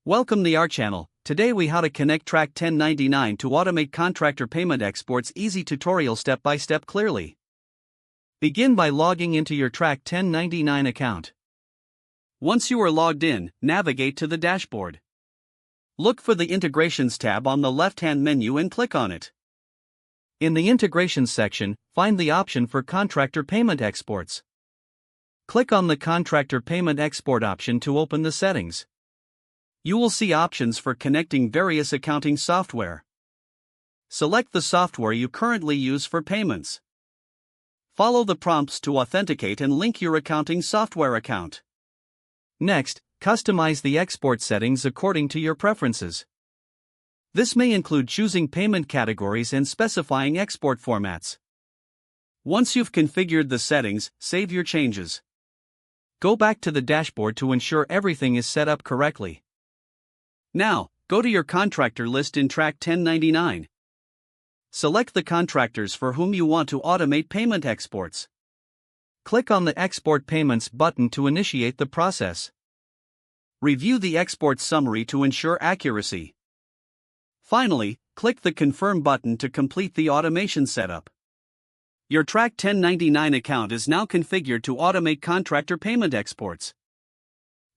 Welcome to our channel. Today we how to connect Track1099 to automate contractor payment exports. Easy tutorial step by step clearly. Begin by logging into your Track1099 account. Once you are logged in, navigate to the dashboard. Look for the Integrations tab on the left-hand menu and click on it. In the Integrations section, find the option for Contractor Payment Exports. Click on the Contractor Payment Export option to open the settings. You will see options for connecting various accounting software. Select the software you currently use for payments. Follow the prompts to authenticate and link your accounting software account. Next, customize the export settings according to your preferences. This may include choosing payment categories and specifying export formats. Once you've configured the settings, save your changes. Go back to the dashboard to ensure everything is set up correctly. Now, go to your contractor list in Track1099. Select the contractors for whom you want to automate payment exports. Click on the Export Payments button to initiate the process. Review the export summary to ensure accuracy. Finally, click the Confirm button to complete the automation setup. Your Track1099 account is now configured to automate contractor payment exports.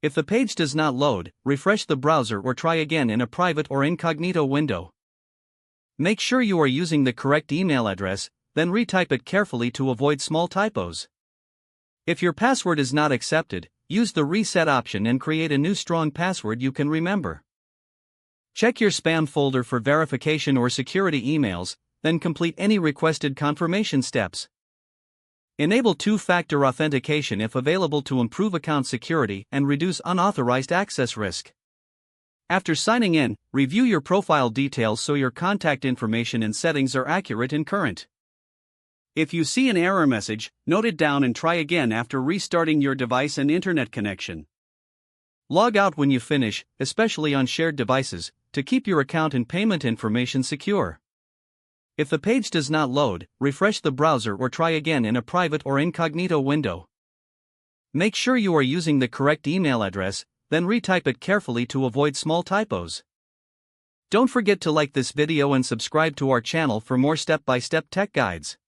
If the page does not load, refresh the browser or try again in a private or incognito window. Make sure you are using the correct email address, then retype it carefully to avoid small typos. If your password is not accepted, use the reset option and create a new strong password you can remember. Check your spam folder for verification or security emails, then complete any requested confirmation steps. Enable two-factor authentication if available to improve account security and reduce unauthorized access risk. After signing in, review your profile details so your contact information and settings are accurate and current. If you see an error message, note it down and try again after restarting your device and internet connection. Log out when you finish, especially on shared devices, to keep your account and payment information secure. If the page does not load, refresh the browser or try again in a private or incognito window. Make sure you are using the correct email address, then retype it carefully to avoid small typos. Don't forget to like this video and subscribe to our channel for more step-by-step tech guides.